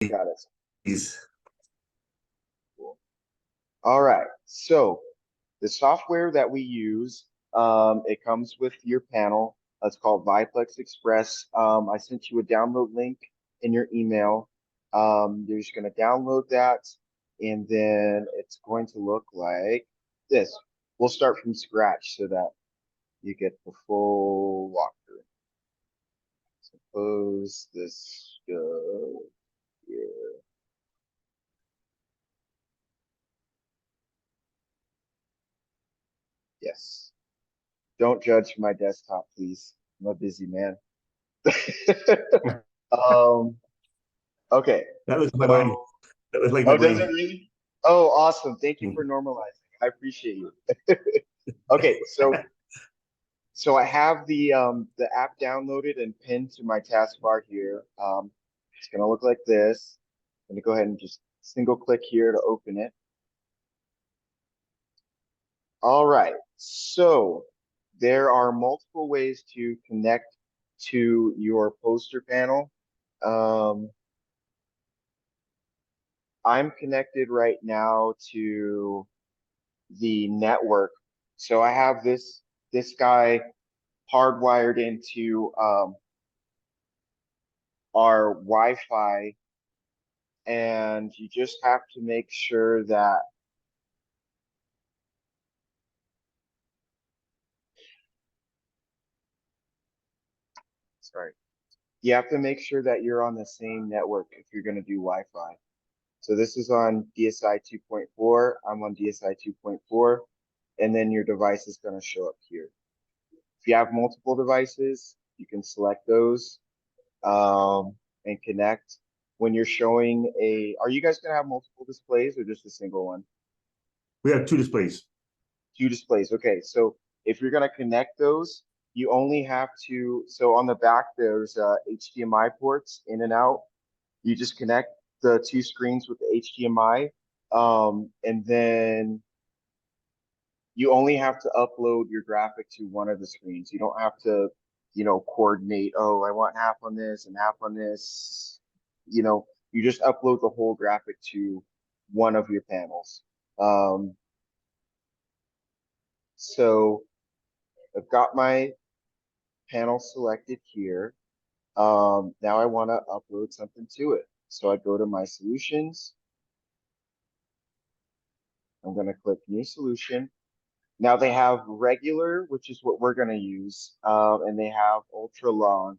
Got it. Please. Cool. All right. So the software that we use, it comes with your panel. It's called Viplex Express. I sent you a download link in your email. You're just going to download that, and then it's going to look like this. We'll start from scratch so that you get the full walkthrough. Suppose this goes here. Yes. Don't judge my desktop, please. I'm a busy man. Um, okay. That was my mind. So, That was like my oh, does it brain. really? Oh, awesome. Thank you for normalizing. I appreciate you. Okay, so I have the app downloaded and pinned to my taskbar here. It's gonna look like this. I'm gonna go ahead and just single click here to open it. All right. So there are multiple ways to connect to your poster panel. Um, I'm connected right now to the network. So I have this guy hardwired into our Wi-Fi, and you just have to make sure that sorry, you have to make sure that you're on the same network if you're going to do Wi-Fi. So this is on DSI 2.4. I'm on DSI 2.4, and then your device is going to show up here. If you have multiple devices, you can select those and connect. When you're showing are you guys going to have multiple displays or just a single one? We have two displays. Two displays. Okay, so if you're going to connect those, you only have to, so on the back, there's HDMI ports in and out. You just connect the two screens with the HDMI, and then you only have to upload your graphic to one of the screens. You don't have to, coordinate, oh, I want half on this and half on this. You just upload the whole graphic to one of your panels. So I've got my panel selected here. Now I want to upload something to it. So I go to my solutions. I'm going to click new solution. Now they have regular, which is what we're going to use, and they have ultra long.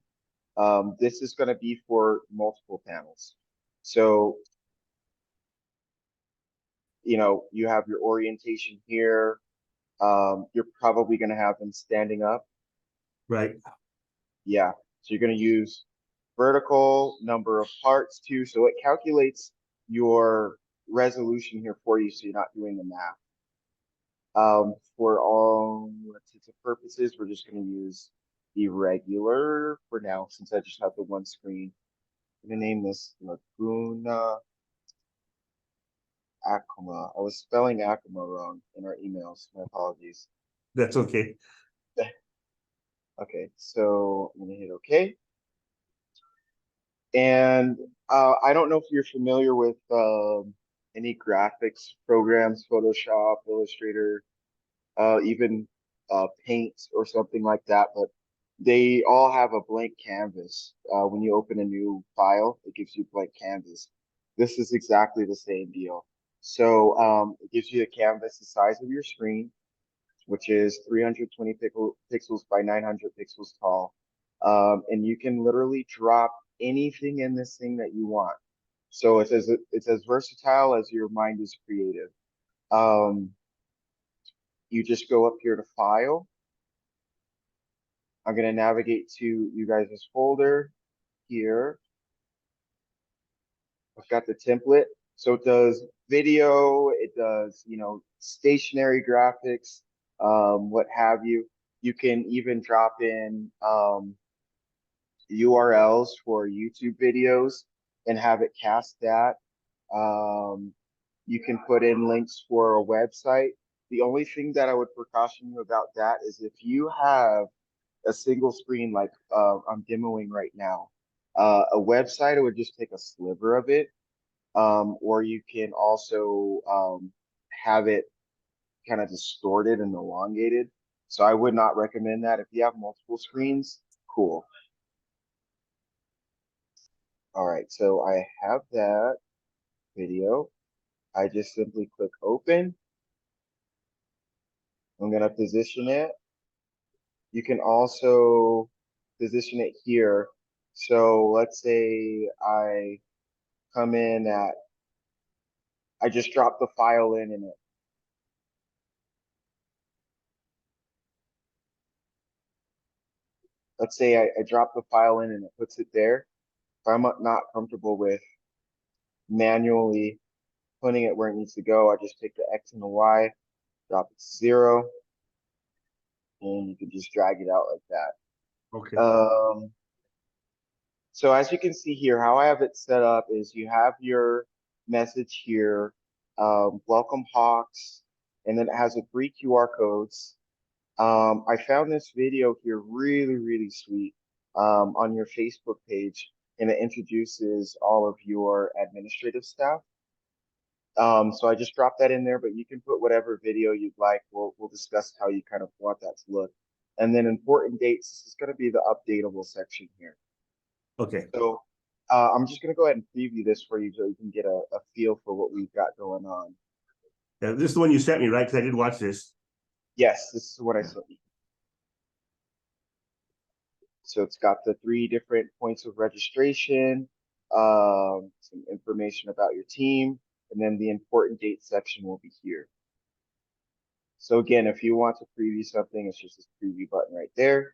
This is going to be for multiple panels. So, you have your orientation here. You're probably going to have them standing up. Right. Yeah. So you're going to use vertical number of parts too. So it calculates your resolution here for you. So you're not doing the math. For all intents and purposes, we're just going to use the regular for now, since I just have the one screen. I'm going to name this Laguna Acoma. I was spelling Acoma wrong in our emails. My apologies. That's okay. Okay, so I'm going to hit OK. And I don't know if you're familiar with any graphics programs, Photoshop, Illustrator, even Paint or something like that, but they all have a blank canvas. When you open a new file, it gives you blank canvas. This is exactly the same deal. So it gives you a canvas the size of your screen, which is 320 pixels by 900 pixels tall. And you can literally drop anything in this thing that you want. So it's as versatile as your mind is creative. Um, you just go up here to File. I'm going to navigate to you guys' folder here. I've got the template. So it does video, it does, stationary graphics, what have you. You can even drop in URLs for YouTube videos and have it cast that. You can put in links for a website. The only thing that I would precaution you about that is if you have a single screen like I'm demoing right now, A website, it would just take a sliver of it. Or you can also have it kind of distorted and elongated. So I would not recommend that. If you have multiple screens, cool. All right, so I have that video. I just simply click open. I'm gonna position it. You can also position it here. So let's say I come in at, I just drop the file in it. Let's say I drop the file in and it puts it there. If I'm not comfortable with manually putting it where it needs to go, I just take the X and the Y, drop it to 0, and you can just drag it out like Okay. that. So as you can see here, how I have it set up is you have your message here, welcome Hawks, and then it has the 3 QR codes. I found this video here really sweet on your Facebook page, and it introduces all of your administrative staff. So I just dropped that in there, but you can put whatever video you'd like. We'll discuss how you kind of want that to look. And then important dates, this is going to be the updatable section here. Okay. So I'm just going to go ahead and preview this for you so you can get a feel for what we've got going on. Yeah, this is the one you sent me, right? Because I did watch this. Yes, this is what I sent you. So it's got the 3 different points of registration, some information about your team, and then the important date section will be here. So again, if you want to preview something, it's just this preview button right there.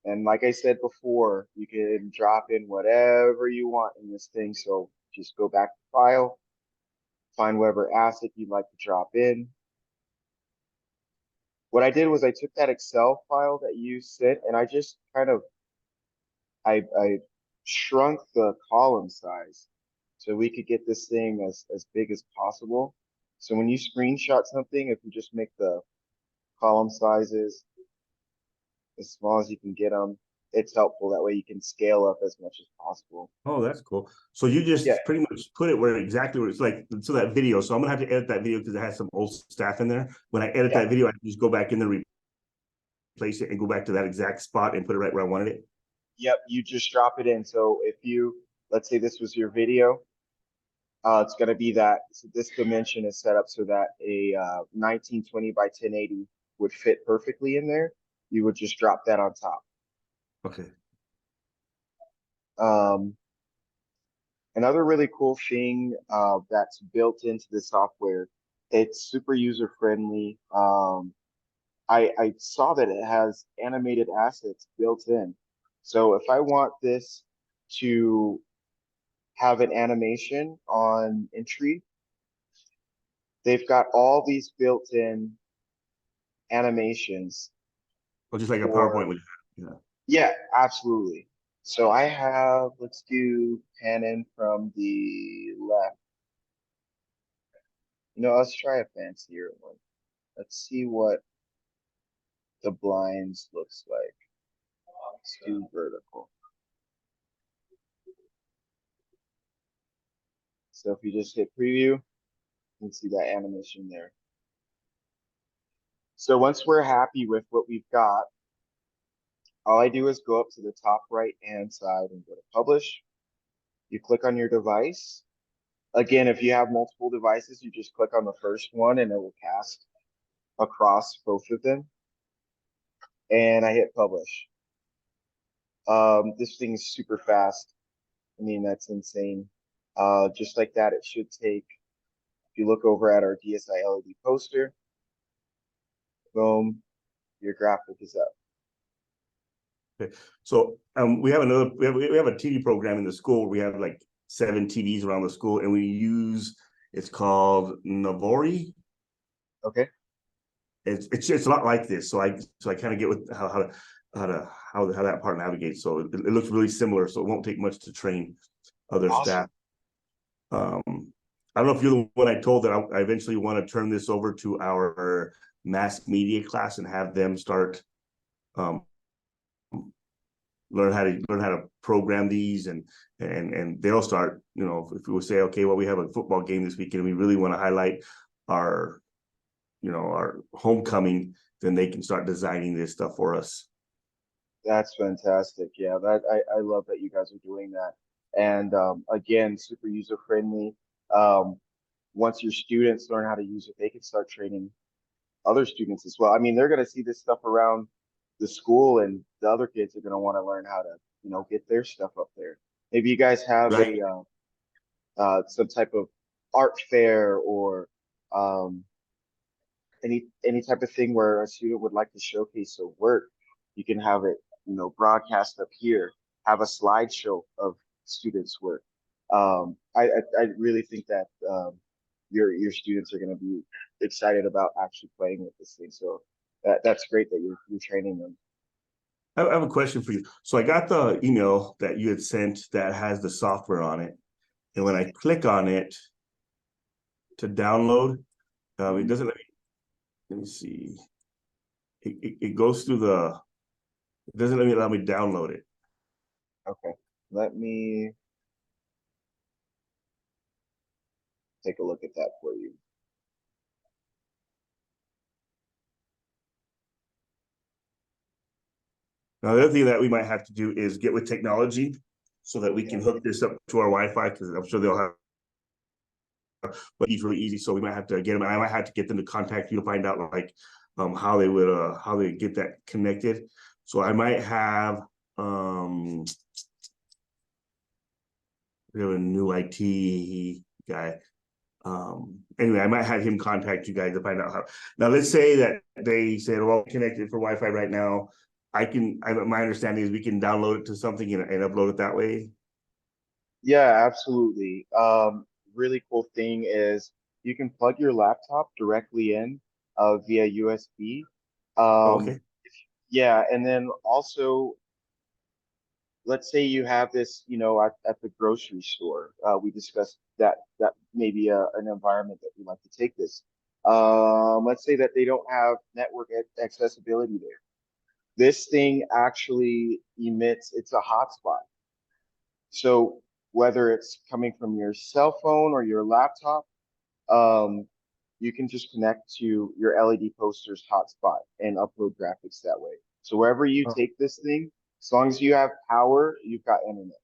And like I said before, you can drop in whatever you want in this thing. So just go back to File, find whatever asset you'd like to drop in. What I did was I took that Excel file that you sent and I just kind of, I shrunk the column size so we could get this thing as big as possible. So when you screenshot something, if you just make the column sizes as small as you can get them, it's helpful. That way you can scale up as much as possible. Oh, that's cool. So you just Yeah. pretty much put it where exactly where it's like, so that video. So I'm gonna have to edit that video because it has some old stuff in there. When I edit that video, I can just go back in there, replace it, and go back to that exact spot and put it right where I wanted it. Yep, you just drop it in. So if you, let's say this was your video, it's going to be that, so this dimension is set up so that a 1920 by 1080 would fit perfectly in there. You would just drop that on top. Okay. Another really cool thing that's built into the software, it's super user friendly. I saw that it has animated assets built in. So if I want this to have an animation on entry, they've got all these built-in animations. Well, just like a for, PowerPoint would. Yeah. Yeah, absolutely. So I have, let's do pan in from the left. You know, let's try a fancier one. Let's see what the blinds looks like. Let's do vertical. So if you just hit preview, you can see that animation there. So once we're happy with what we've got, all I do is go up to the top right hand side and go to publish. You click on your device. Again, if you have multiple devices, you just click on the first one and it will cast across both of them. And I hit publish. This thing is super fast. I mean, that's insane. Just like that, it should take, if you look over at our DSI LED poster, boom, your graphic is up. Okay. So we have another we have a TV program in the school. We have like 7 TVs around the school, and we use, it's called Navori. Okay. It's a lot like this. So I kind of get with how that part navigates. So it looks really similar. So it won't take much to train other Awesome. staff. I don't know if you're the one I told that I eventually want to turn this over to our mass media class and have them start learn how to program these, and they'll start, you know, if we say, okay, well, we have a football game this weekend, we really want to highlight our, you know, our homecoming, then they can start designing this stuff for us. That's fantastic. Yeah, I love that you guys are doing that. And again, super user friendly. Um, once your students learn how to use it, they can start training other students as well. I mean, they're going to see this stuff around the school, and the other kids are going to want to learn how to, you know, get their stuff up there. Maybe you guys have Right. a some type of art fair or um, any type of thing where a student would like to showcase their work. You can have it, you know, broadcast up here, have a slideshow of students' work. I really think that your students are going to be excited about actually playing with this thing. So that's great that you're training them. I have a question for you. So I got the email that you had sent that has the software on it, and when I click on it to download, it doesn't let me. Let me see. It goes through the. It doesn't let me allow me to download it. Okay, let me take a look at that for you. Now, the other thing that we might have to do is get with technology so that we can hook this up to our Wi-Fi, because I'm sure they'll have, but it's really easy. So we might have to get them. I might have to get them to contact you to find out like how they get that connected. So I might have we have a new IT guy. Anyway, I might have him contact you guys to find out how. Now, let's say that they said, well, connected for Wi-Fi right now. My understanding is we can download it to something and upload it that way. Yeah, absolutely. Really cool thing is you can plug your laptop directly in via USB. Oh, Um, okay. yeah, and then also, let's say you have this, you know, at the grocery store. We discussed that maybe an environment that you like to take this. Let's say that they don't have network accessibility there. This thing actually emits, it's a hotspot. So whether it's coming from your cell phone or your laptop, um, you can just connect to your LED poster's hotspot and upload graphics that way. So wherever you Oh, take this thing, as long as you have power, you've got internet.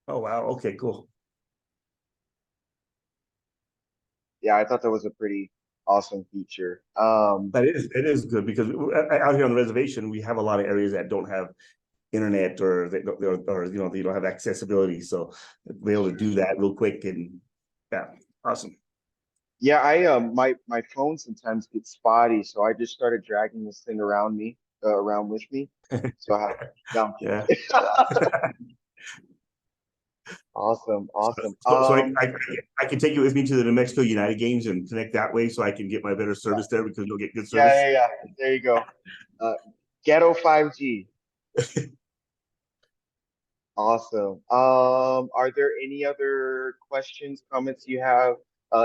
oh wow. Okay, cool. Yeah, I thought that was a pretty awesome feature. That is, it is good because out here on the reservation, we have a lot of areas that don't have internet, or they don't, or you know, they don't have accessibility. So be able to do that real quick, and yeah, awesome. Yeah, my phone sometimes gets spotty, so I just started dragging this thing around me, around with me. So I have, no, I'm Yeah. kidding. Awesome, awesome. So I can take you with me to the New Mexico United games and connect that way, so I can get my better Yeah, service there, because you'll get good yeah, service. yeah, yeah. There you go. Uh, Ghetto 5G. Awesome. Are there any other questions, comments you have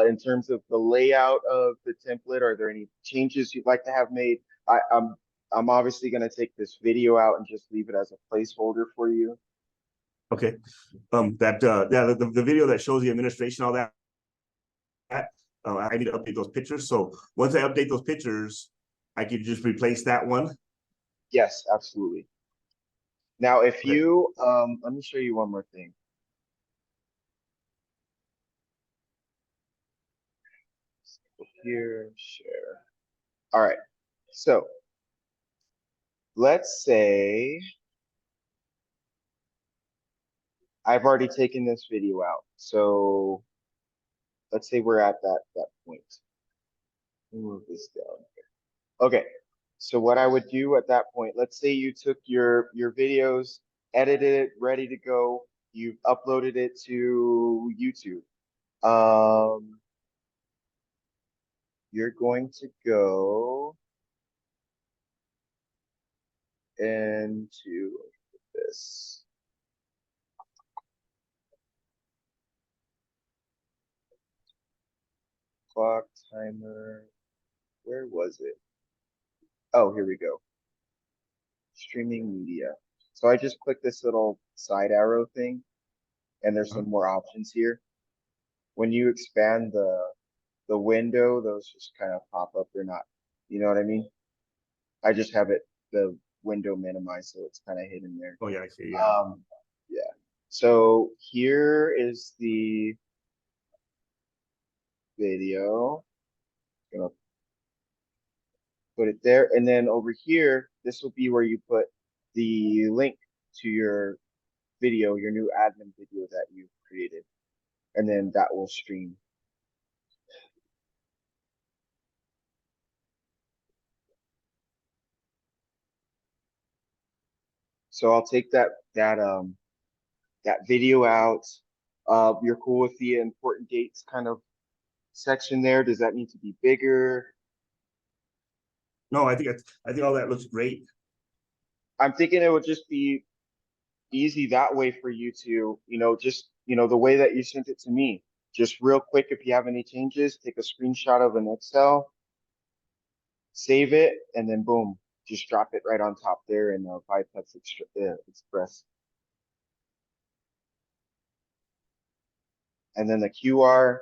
in terms of the layout of the template? Are there any changes you'd like to have made? I'm obviously going to take this video out and just leave it as a placeholder for you. Okay. The video that shows the administration, all that, I need to update those pictures. So once I update those pictures, I can just replace that one. Yes, absolutely. Now, if Okay. you let me show you one more thing. Here, share. All right. So let's say I've already taken this video out. So let's say we're at that point. Move this down. Okay. So what I would do at that point, let's say you took your videos, edited it, ready to go, you've uploaded it to YouTube. Um, you're going to go into this clock timer. Where was it? Oh, here we go. Streaming media. So I just click this little side arrow thing, and there's Huh? some more options here. When you expand the window, those just kind of pop up. They're not, you know what I mean? I just have it the window minimized, so it's kind of hidden there. Oh yeah, I see. Yeah. Um, yeah. So here is the video. Gonna put it there, and then over here, this will be where you put the link to your video, your new admin video that you created, and then that will stream. So I'll take that video out. You're cool with the important dates kind of section there? Does that need to be bigger? No, I think all that looks great. I'm thinking it would just be easy that way for you to, just, the way that you sent it to me. Just real quick, if you have any changes, take a screenshot of an Excel, save it, and then boom, just drop it right on top there in Viplex Express. And then the QR.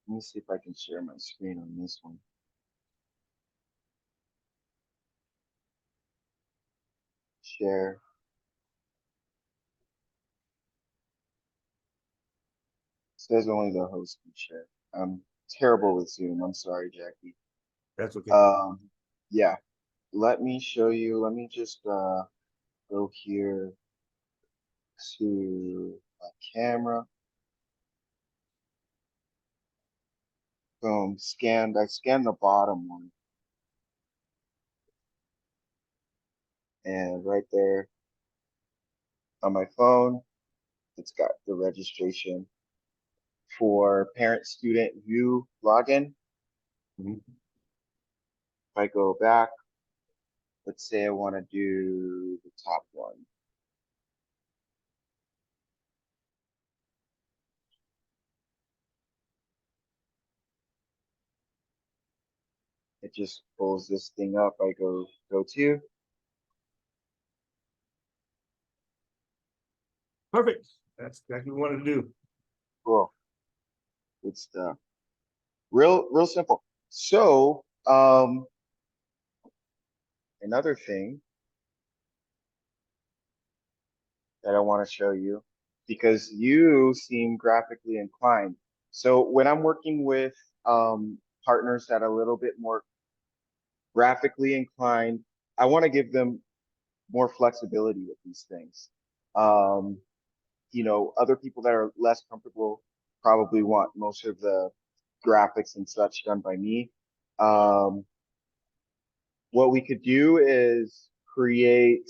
Let me see if I can share my screen on this one. Share. Says only the host can share. I'm terrible with Zoom. I'm sorry, Jackie. That's okay. Yeah. Let me show you. Let me just go here to my camera. Boom. Scanned. I scanned the bottom one. And right there on my phone, it's got the registration for parent student view login. Mhm. If I go back, let's say I want to do the top one. It just pulls this thing up. I go to. Perfect. That's exactly what we wanted to do. Cool. Good stuff. Real simple. So, another thing that I want to show you, because you seem graphically inclined. So when I'm working with partners that are a little bit more graphically inclined, I want to give them more flexibility with these things. Um, Other people that are less comfortable probably want most of the graphics and such done by me. Um, what we could do is create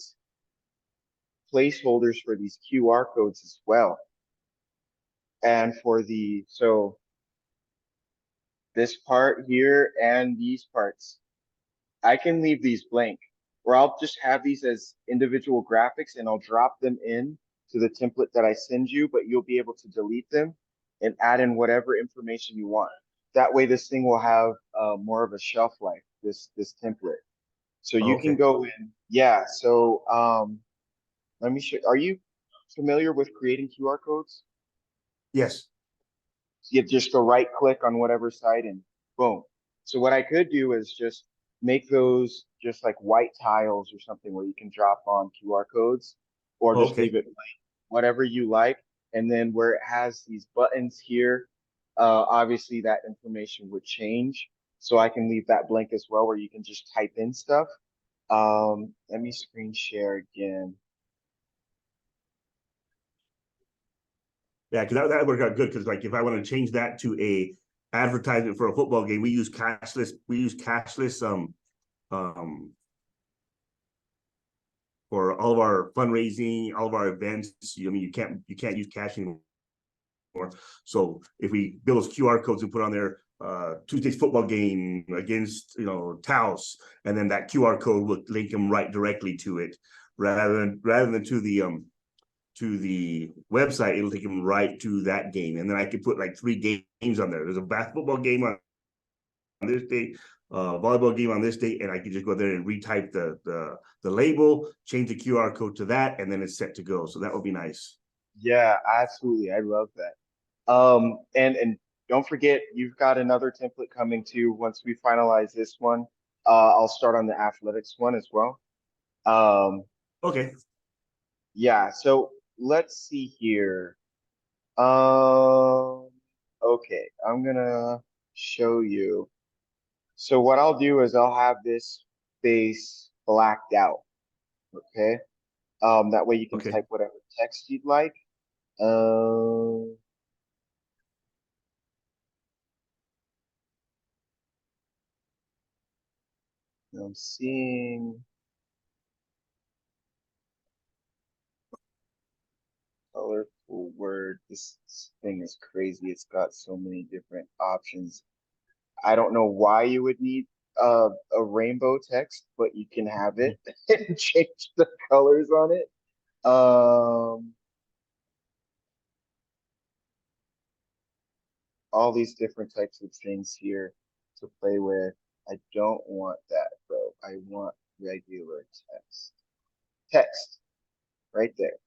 placeholders for these QR codes as well. And so this part here and these parts, I can leave these blank, or I'll just have these as individual graphics and I'll drop them in to the template that I send you, but you'll be able to delete them and add in whatever information you want. That way this thing will have more of a shelf life, this template. So you can Okay. go in, yeah. So let me show, are you familiar with creating QR codes? Yes. You just go right click on whatever site and boom. So what I could do is just make those just like white tiles or something where you can drop on QR codes or just Okay. leave it blank, whatever you like. And then where it has these buttons here, obviously that information would change. So I can leave that blank as well where you can just type in stuff. Let me screen share again. Yeah, because that worked out good. Because like if I want to change that to a advertisement for a football game, we use cashless. We use cashless um for all of our fundraising, all of our events. I mean, you can't use cash anymore. So if we build those QR codes and put on there Tuesday's football game against Taos, and then that QR code will link them right directly to it, rather than to the website, it'll take them right to that game. And then I could put like 3 games on there. There's a basketball game on this date, volleyball game on this date, and I can just go there and retype the label, change the QR code to that, and then it's set to go. So that would be nice. Yeah, absolutely. I love that. And don't forget, you've got another template coming too. Once we finalize this one, I'll start on the athletics one as well. Okay. Yeah, so let's see here. Okay, I'm gonna show you. So what I'll do is I'll have this space blacked out. Okay. That way you can Okay. type whatever text you'd like. Um, I'm seeing colorful word. This thing is crazy. It's got so many different options. I don't know why you would need a rainbow text, but you can have it and change the colors on it. All these different types of things here to play with. I don't want that, bro. I want regular text. Text right there.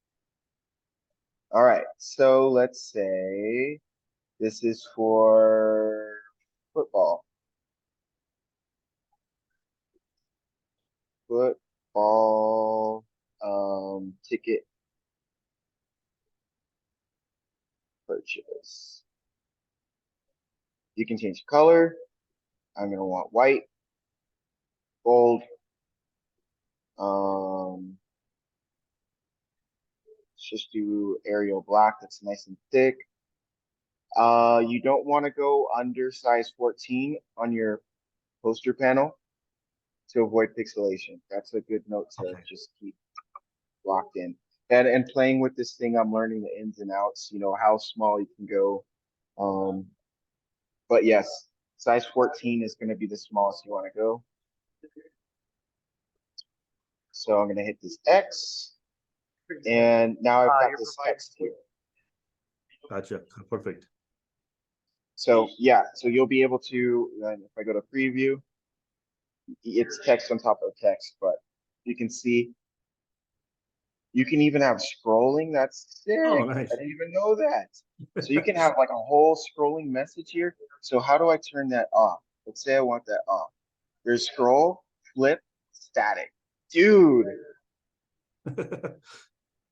All right, so let's say this is for football. Football ticket purchase. You can change the color. I'm gonna want white, gold. Let's just do Arial black. That's nice and thick. You don't want to go under size 14 on your poster panel to avoid pixelation. That's a good note to just keep locked in. And playing with this thing, I'm learning the ins and outs, you know, how small you can go. But yes, size 14 is going to be the smallest you want to go. So I'm going to hit this X, and now I've got this text here. Gotcha. Perfect. So yeah, so you'll be able to, if I go to preview, it's text on top of text, but you can see you can even have scrolling. That's sick. Oh, nice. I didn't even know that. So you can have like a whole scrolling message here. So how do I turn that off? Let's say I want that off. There's scroll, flip, static. Dude.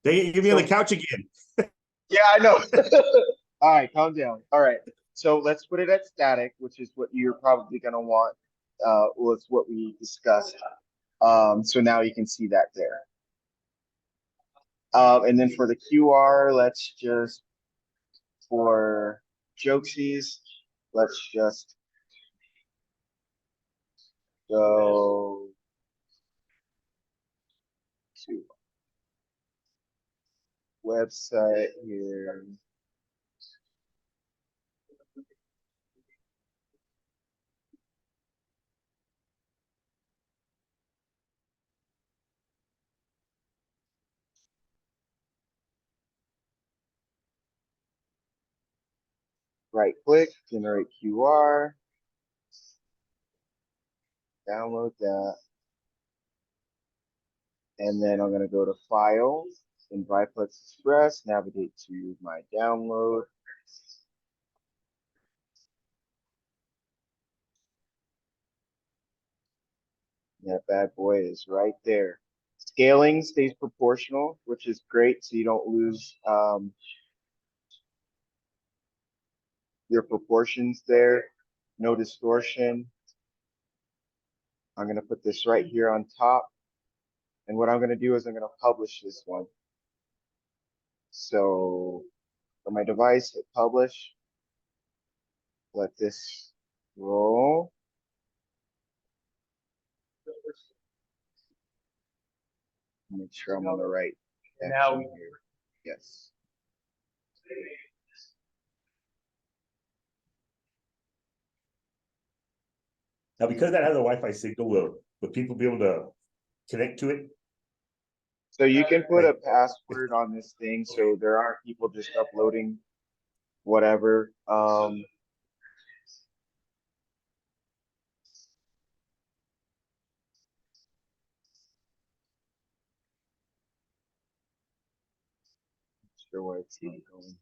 They give me on the couch again. Yeah, I know. All right, calm down. All right. So let's put it at static, which is what you're probably gonna want. Well, it's what we discussed. So now you can see that there. And then for the QR, let's just, for jokesies, let's just go to website here. Right click, generate QR, download that. And then I'm going to go to File, in Viplex Express, navigate to my download. That bad boy is right there. Scaling stays proportional, which is great, so you don't lose your proportions there. No distortion. I'm going to put this right here on top. And what I'm going to do is I'm going to publish this one. So for my device, hit publish. Let this roll. Make sure I'm on the right now here. Yes. Now, because that has a Wi-Fi signal, will people be able to connect to it? So you can put a password on this thing, so there aren't people just uploading whatever. sure why it's not going.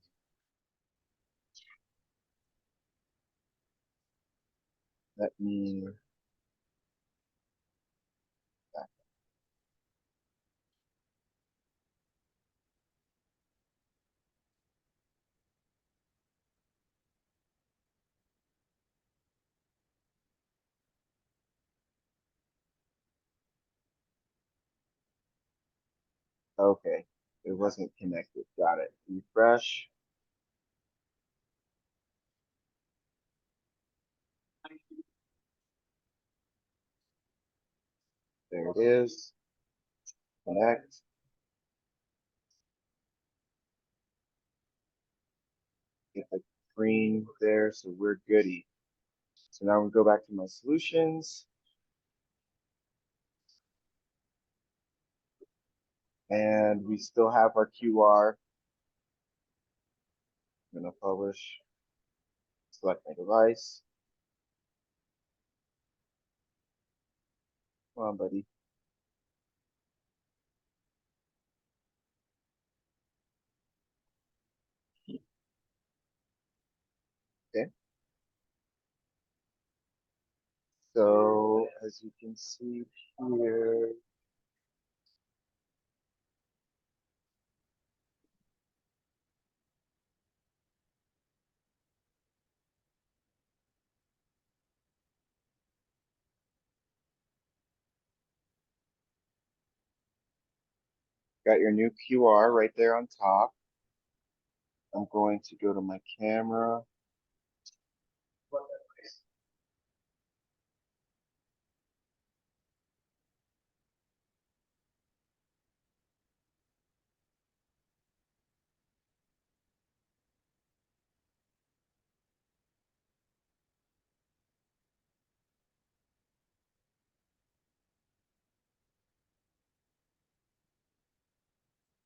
Let me. Okay, it wasn't connected. Got it. Refresh. There it is. Connect. Get the green there, so we're goody. So now we go back to my solutions. And we still have our QR. I'm gonna publish, select my device. Come on, buddy. Okay. So as you can see here, got your new QR right there on top. I'm going to go to my camera.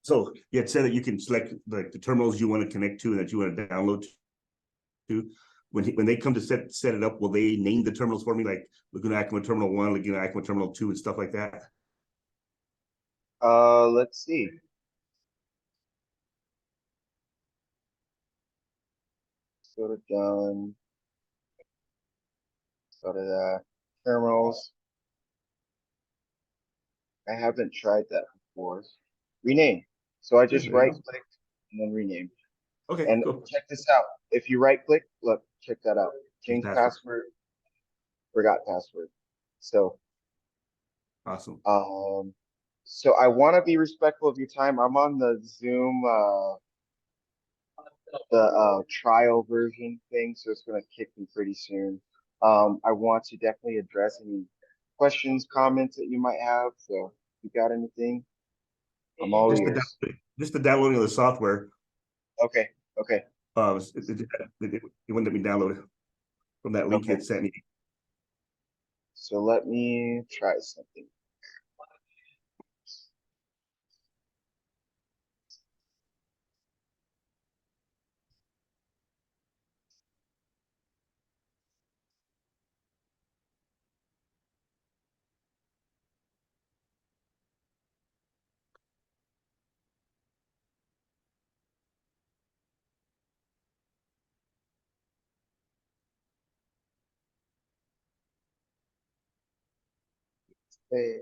So you had said that you can select like the terminals you want to connect to and that you want to download to. When they come to set it up, will they name the terminals for me, like Laguna Acoma Terminal 1, Laguna Acoma Terminal 2, and stuff like that? Let's see. Go to done. Go to the terminals. I haven't tried that before. Rename. So I just right clicked and then rename. Okay, And cool. check this out. If you right click, look, check that out. Change password, forgot password. So Awesome. So I want to be respectful of your time. I'm on the Zoom the trial version thing, so it's gonna kick me pretty soon. I want to definitely address any questions, comments that you might have. So if you got anything, I'm all ears. Just the downloading of the software. Okay, okay, It wouldn't let me download it from that link you okay. had sent me. So let me try something. Hey.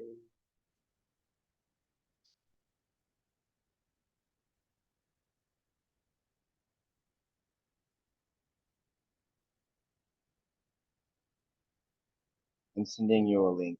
I'm sending you a link.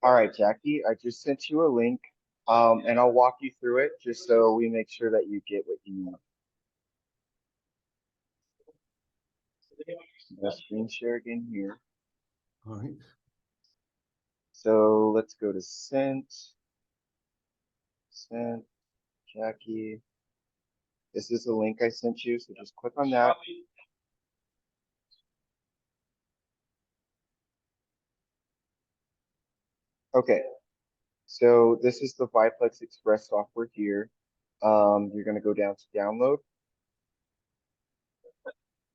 All right, Jackie, I just sent you a link, and I'll walk you through it just so we make sure that you get what you need. The screen share again here. All right. So let's go to sent. Sent, Jackie. This is the link I sent you, so just click on that. Okay, so this is the Viplex Express software here. You're gonna go down to download.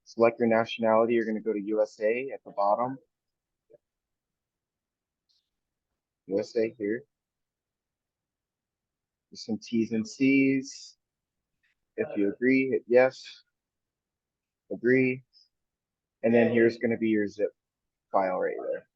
Select your nationality. You're gonna go to USA at the bottom. USA here. There's some T's and C's. If you agree, hit yes. Agree. And then here's gonna be your zip file right there.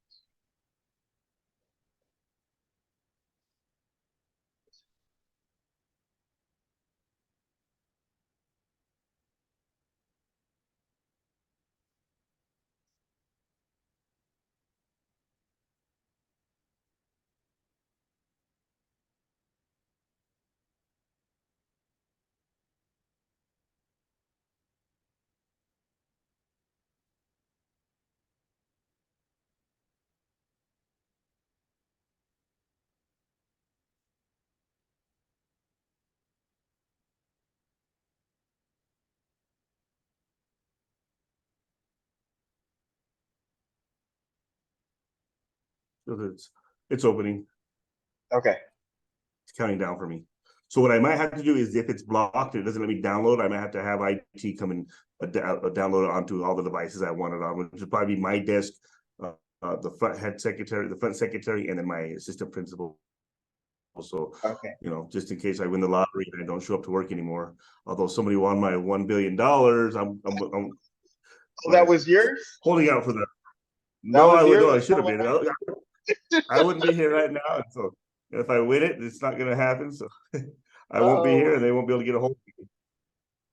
So it's opening. Okay. It's counting down for me. So what I might have to do is if it's blocked, it doesn't let me download. I might have to have IT come and download it onto all the devices I want it on, which would probably be my desk, the front secretary, and then my assistant principal. So, Okay. you know, just in case I win the lottery and I don't show up to work anymore. Although somebody won my $1 billion, I'm Oh, that was yours? holding out for that. That No, was yours? I should have been. I wouldn't be here right now. So if I win it, it's not going to happen. So I won't be here, and they won't be able to get a hold of me.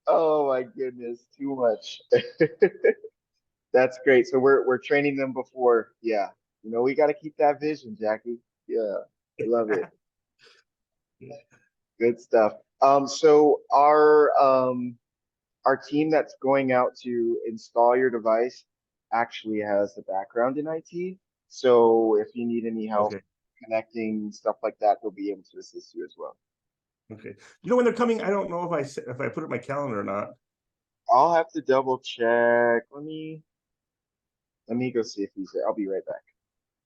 Oh my goodness, too much. That's great. So we're training them before. Yeah. You know, we got to keep that vision, Jackie. Yeah. I love it. Good stuff. So our team that's going out to install your device actually has the background in IT. So if you need any help Okay. connecting stuff like that, they'll be able to assist you as well. Okay. You know when they're coming? I don't know if I put it in my calendar or not. I'll have to double check. Let me go see if he's there. I'll be right back.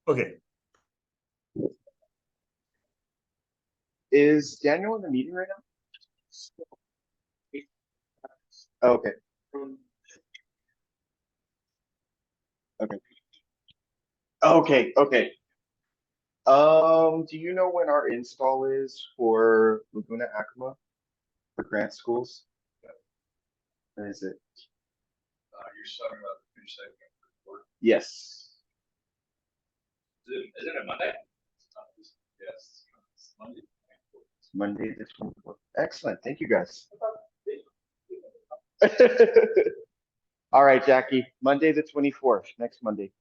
Okay. Is Daniel in the meeting right now? Okay. Okay. Okay. Okay. Do you know when our install is for Laguna Acoma for grant schools? When is it? You're talking about the finish segment report. Yes. Is it a Monday? Yes, it's Monday. Monday the 24th. Excellent. Thank you guys. All right, Jackie. Monday the 24th. Next Monday.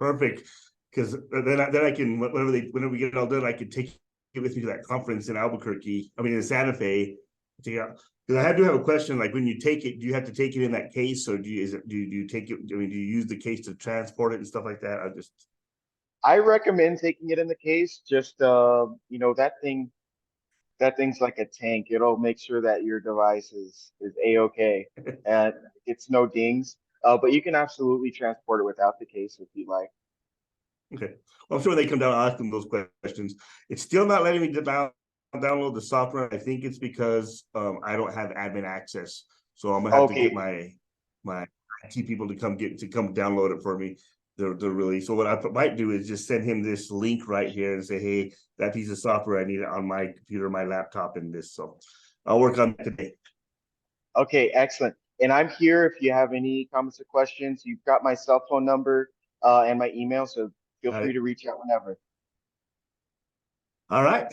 Perfect. Because then I can whenever we get it all done, I can take it with me to that conference in Albuquerque. I mean in Santa Fe. Because I do have a question. Like when you take it, do you have to take it in that case, or do you take it? I mean, do you use the case to transport it and stuff like that? I recommend taking it in the case. Just you know, that thing's like a tank. It'll make sure that your device is a-okay and it's no dings. But you can absolutely transport it without the case if you like. Okay. Well, I'm sure they come down and ask them those questions. It's still not letting me download the software. I think it's because I don't have admin access. So I'm gonna have to get Okay. my IT people to come download it for me. They're really so what I might do is just send him this link right here and say, hey, that piece of software I need it on my computer, my laptop, and this. So I'll work on it today. Okay, excellent. And I'm here if you have any comments or questions. You've got my cell phone number and my email, so feel free to reach out whenever. All right.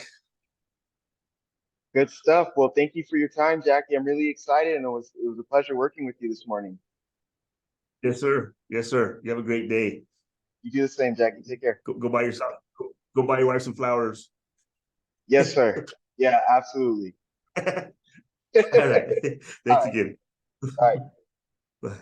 Good stuff. Well, thank you for your time, Jackie. I'm really excited, and it was a pleasure working with you this morning. Yes, sir. Yes, sir. You have a great day. You do the same, Jackie. Take care. Go buy yourself. Go buy your wife some flowers. Yes, sir. Yeah, absolutely. All right. All Thanks right. again. All right. Bye.